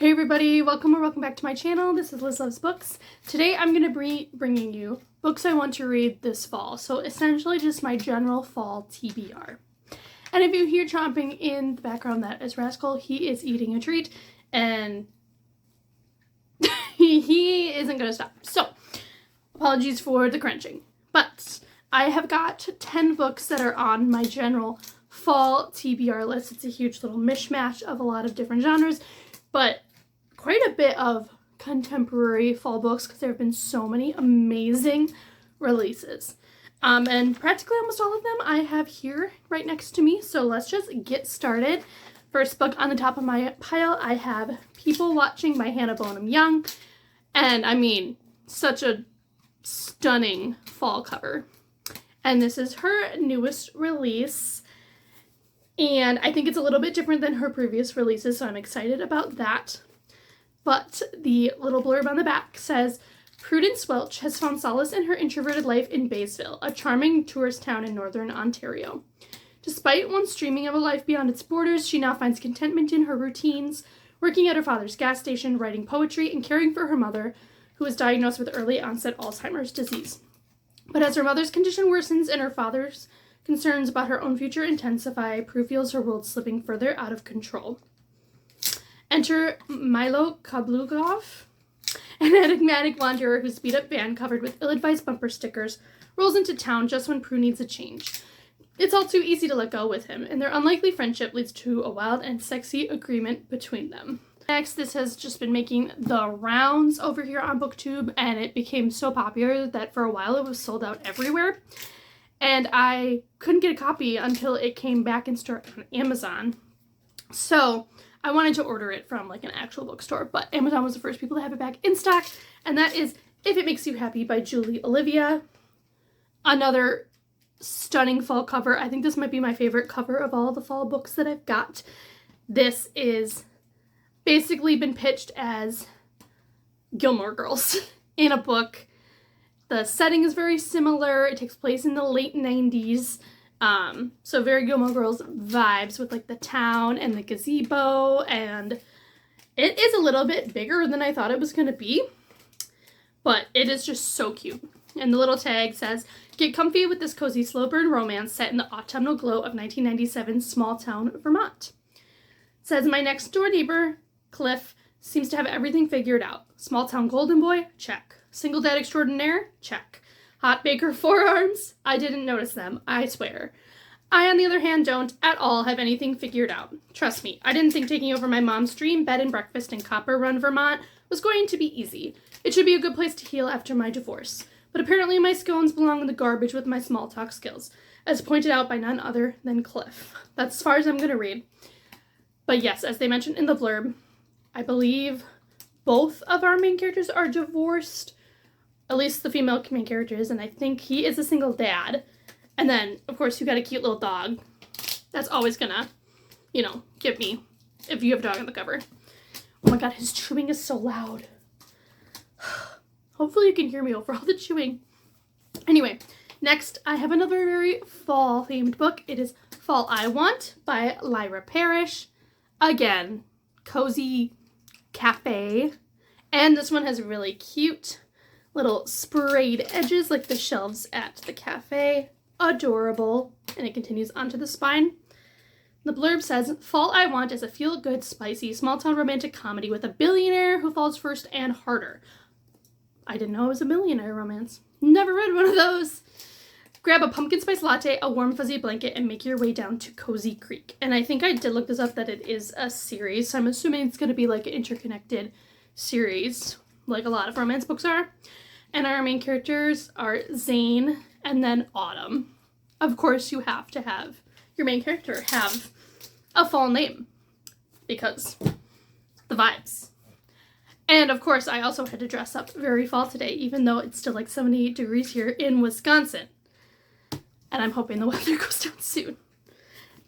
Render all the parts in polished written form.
Hey everybody, welcome or welcome back to my channel. This is Liz Loves Books. Today I'm going to be bringing you books I want to read this fall. So essentially just my general fall TBR. And if you hear chomping in the background, that is Rascal. He is eating a treat and he isn't going to stop. So apologies for the crunching. But I have got 10 books that are on my general fall TBR list. It's a huge little mishmash of a lot of different genres, but quite a bit of contemporary fall books because there have been so many amazing releases. And practically almost all of them I have here right next to me. So let's just get started. First book on the top of my pile, I have People Watching by Hannah Bonham Young. And I mean, such a stunning fall cover. And this is her newest release. And I think it's a little bit different than her previous releases, so I'm excited about that. But the little blurb on the back says, Prudence Welch has found solace in her introverted life in Baysville, a charming tourist town in northern Ontario. Despite once dreaming of a life beyond its borders, she now finds contentment in her routines, working at her father's gas station, writing poetry, and caring for her mother, who was diagnosed with early onset Alzheimer's disease. But as her mother's condition worsens and her father's concerns about her own future intensify, Prue feels her world slipping further out of control. Enter Milo Kablugov, an enigmatic wanderer whose beat-up van covered with ill-advised bumper stickers rolls into town just when Prue needs a change. It's all too easy to let go with him, and their unlikely friendship leads to a wild and sexy agreement between them. Next, this has just been making the rounds over here on BookTube, and it became so popular that for a while it was sold out everywhere. And I couldn't get a copy until it came back in store on Amazon. So I wanted to order it from like an actual bookstore, but Amazon was the first people to have it back in stock. And that is If It Makes You Happy by Julie Olivia. Another stunning fall cover. I think this might be my favorite cover of all the fall books that I've got. This is basically been pitched as Gilmore Girls in a book. The setting is very similar. It takes place in the late 90s. So very Gilmore Girls vibes with like the town and the gazebo, and it is a little bit bigger than I thought it was going to be, but it is just so cute. And the little tag says, get comfy with this cozy slow burn romance set in the autumnal glow of 1997 small town Vermont. It says, my next door neighbor, Cliff, seems to have everything figured out. Small town golden boy? Check. Single dad extraordinaire? Check. Hot baker forearms? I didn't notice them, I swear. I, on the other hand, don't at all have anything figured out. Trust me, I didn't think taking over my mom's dream bed and breakfast in Copper Run, Vermont was going to be easy. It should be a good place to heal after my divorce. But apparently my scones belong in the garbage with my small talk skills, as pointed out by none other than Cliff. That's as far as I'm going to read. But yes, as they mentioned in the blurb, I believe both of our main characters are divorced. At least the female main character is, and I think he is a single dad. And then, of course, you got a cute little dog. That's always gonna, give me if you have a dog on the cover. Oh my god, his chewing is so loud. Hopefully you can hear me over all the chewing. Anyway, next I have another very fall-themed book. It is Fall I Want by Lyra Parrish. Again, cozy cafe. And this one has really cute little sprayed edges like the shelves at the cafe. Adorable. And it continues onto the spine. The blurb says, Fall I Want is a feel-good, spicy, small-town romantic comedy with a billionaire who falls first and harder. I didn't know it was a billionaire romance. Never read one of those. Grab a pumpkin spice latte, a warm fuzzy blanket, and make your way down to Cozy Creek. And I think I did look this up that it is a series, so I'm assuming it's going to be like an interconnected series, like a lot of romance books are. And our main characters are Zane and then Autumn. Of course, you have to have your main character have a fall name because the vibes. And of course, I also had to dress up very fall today, even though it's still like 78 degrees here in Wisconsin. And I'm hoping the weather goes down soon.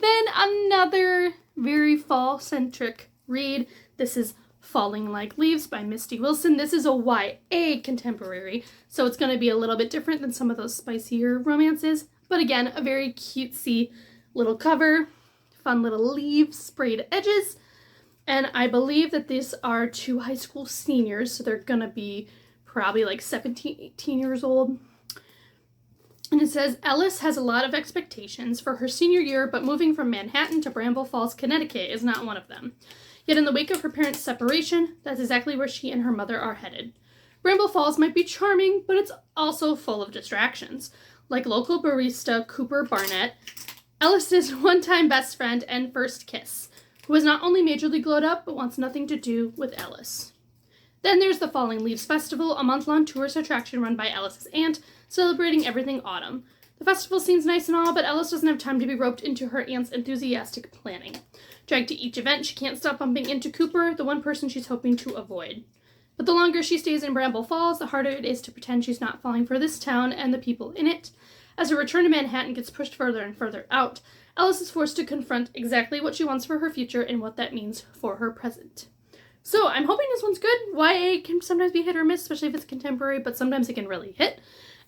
Then another very fall-centric read. This is Falling Like Leaves by Misty Wilson. This is a YA contemporary, so it's going to be a little bit different than some of those spicier romances. But again, a very cutesy little cover, fun little leaves, sprayed edges. And I believe that these are 2 high school seniors, so they're gonna be probably like 17, 18 years old. And it says, Ellis has a lot of expectations for her senior year, but moving from Manhattan to Bramble Falls, Connecticut is not one of them. Yet in the wake of her parents' separation, that's exactly where she and her mother are headed. Bramble Falls might be charming, but it's also full of distractions. Like local barista Cooper Barnett, Ellis's one-time best friend and first kiss, who is not only majorly glowed up, but wants nothing to do with Ellis. Then there's the Falling Leaves Festival, a month-long tourist attraction run by Ellis's aunt, celebrating everything autumn. The festival seems nice and all, but Ellis doesn't have time to be roped into her aunt's enthusiastic planning. Dragged to each event, she can't stop bumping into Cooper, the one person she's hoping to avoid. But the longer she stays in Bramble Falls, the harder it is to pretend she's not falling for this town and the people in it. As her return to Manhattan gets pushed further and further out, Ellis is forced to confront exactly what she wants for her future and what that means for her present. So I'm hoping this one's good. YA can sometimes be hit or miss, especially if it's contemporary, but sometimes it can really hit.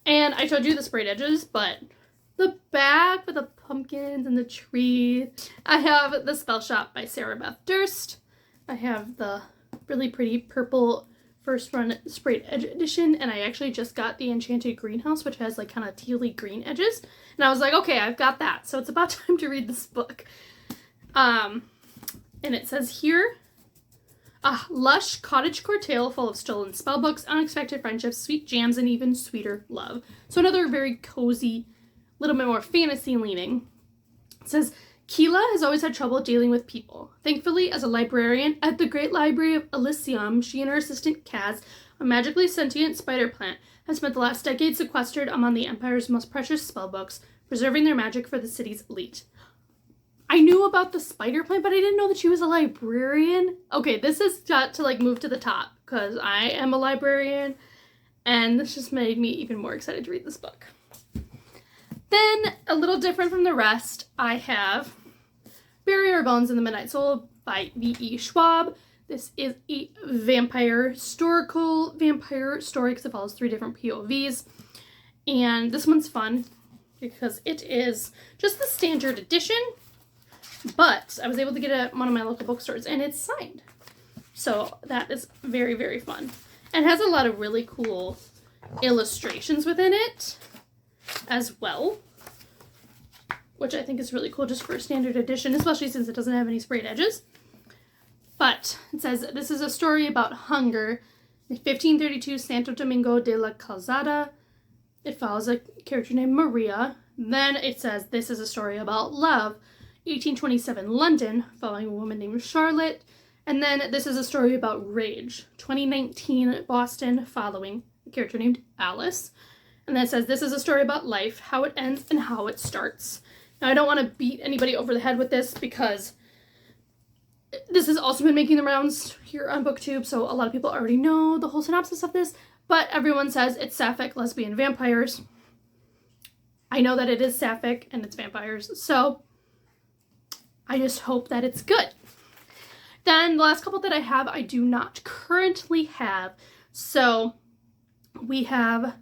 And I showed you the sprayed edges, but the back with the pumpkins and the tree. I have The Spell Shop by Sarah Beth Durst. I have the really pretty purple first run sprayed edge edition, and I actually just got the Enchanted Greenhouse, which has like kind of tealy green edges. And I was like, okay, I've got that. So it's about time to read this book. And it says here, a lush cottagecore tale full of stolen spellbooks, unexpected friendships, sweet jams, and even sweeter love. So another very cozy, little bit more fantasy leaning. It says, Keela has always had trouble dealing with people. Thankfully, as a librarian at the Great Library of Elysium, she and her assistant Kaz, a magically sentient spider plant, have spent the last decade sequestered among the Empire's most precious spellbooks, preserving their magic for the city's elite. I knew about the spider plant, but I didn't know that she was a librarian. Okay, this has got to like move to the top because I am a librarian, and this just made me even more excited to read this book. Then, a little different from the rest, I have Bury Our Bones in the Midnight Soul by V.E. Schwab. This is a historical vampire story because it follows 3 different POVs. And this one's fun because it is just the standard edition, but I was able to get it at one of my local bookstores and it's signed. So that is very, very fun. And it has a lot of really cool illustrations within it as well, which I think is really cool just for a standard edition, especially since it doesn't have any sprayed edges. But it says, this is a story about hunger. In 1532, Santo Domingo de la Calzada. It follows a character named Maria. Then it says, this is a story about love. 1827, London, following a woman named Charlotte. And then this is a story about rage. 2019, Boston, following a character named Alice. And then it says, this is a story about life, how it ends and how it starts. Now, I don't want to beat anybody over the head with this because this has also been making the rounds here on BookTube, so a lot of people already know the whole synopsis of this, but everyone says it's sapphic lesbian vampires. I know that it is sapphic and it's vampires, so I just hope that it's good. Then the last couple that I have, I do not currently have. So we have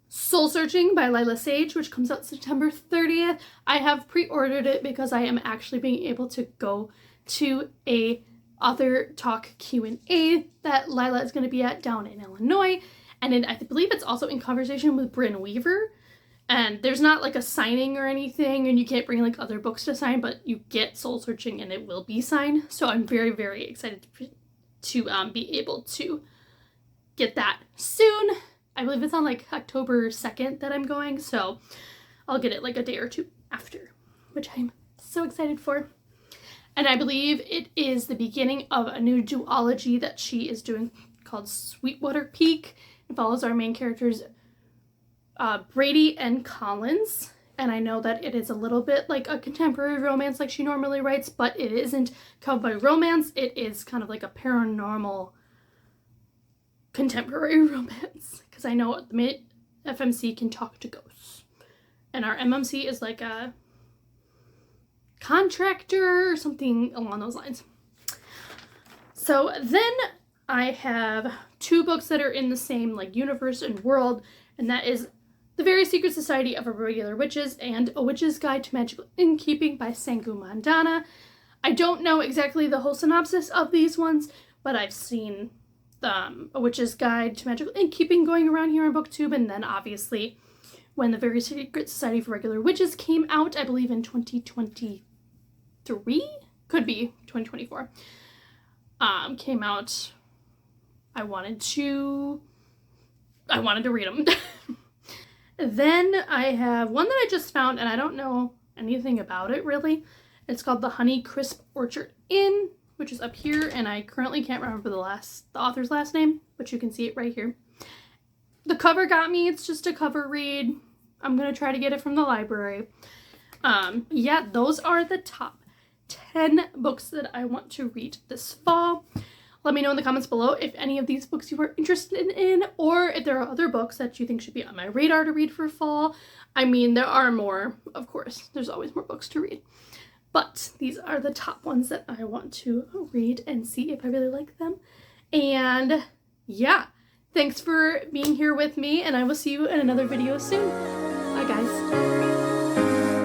Soul Searching by Lila Sage, which comes out September 30th. I have pre-ordered it because I am actually being able to go to a author talk Q&A that Lila is going to be at down in Illinois. And I believe it's also in conversation with Bryn Weaver. And there's not like a signing or anything, and you can't bring like other books to sign, but you get Soul Searching and it will be signed. So I'm very, very excited to be able to get that soon. I believe it's on like October 2nd that I'm going, so I'll get it like a day or two after, which I'm so excited for. And I believe it is the beginning of a new duology that she is doing called Sweetwater Peak. It follows our main characters, Brady and Collins. And I know that it is a little bit like a contemporary romance like she normally writes, but it isn't cowboy romance. It is kind of like a paranormal contemporary romance. Because I know the FMC can talk to ghosts. And our MMC is like a contractor or something along those lines. So then I have 2 books that are in the same like universe and world, and that is The Very Secret Society of Irregular Witches and A Witch's Guide to Magical Innkeeping by Sangu Mandana. I don't know exactly the whole synopsis of these ones, but I've seen A Witch's Guide to Magical Innkeeping going around here on BookTube, and then obviously when the Very Secret Society for Regular Witches came out, I believe in 2023, could be 2024, came out. I wanted to read them. Then I have one that I just found, and I don't know anything about it really. It's called The Honey Crisp Orchard Inn, which is up here, and I currently can't remember the author's last name, but you can see it right here. The cover got me. It's just a cover read. I'm gonna try to get it from the library. Yeah, those are the top 10 books that I want to read this fall. Let me know in the comments below if any of these books you are interested in, or if there are other books that you think should be on my radar to read for fall. I mean, there are more, of course. There's always more books to read. But these are the top ones that I want to read and see if I really like them. And yeah, thanks for being here with me, and I will see you in another video soon. Bye, guys.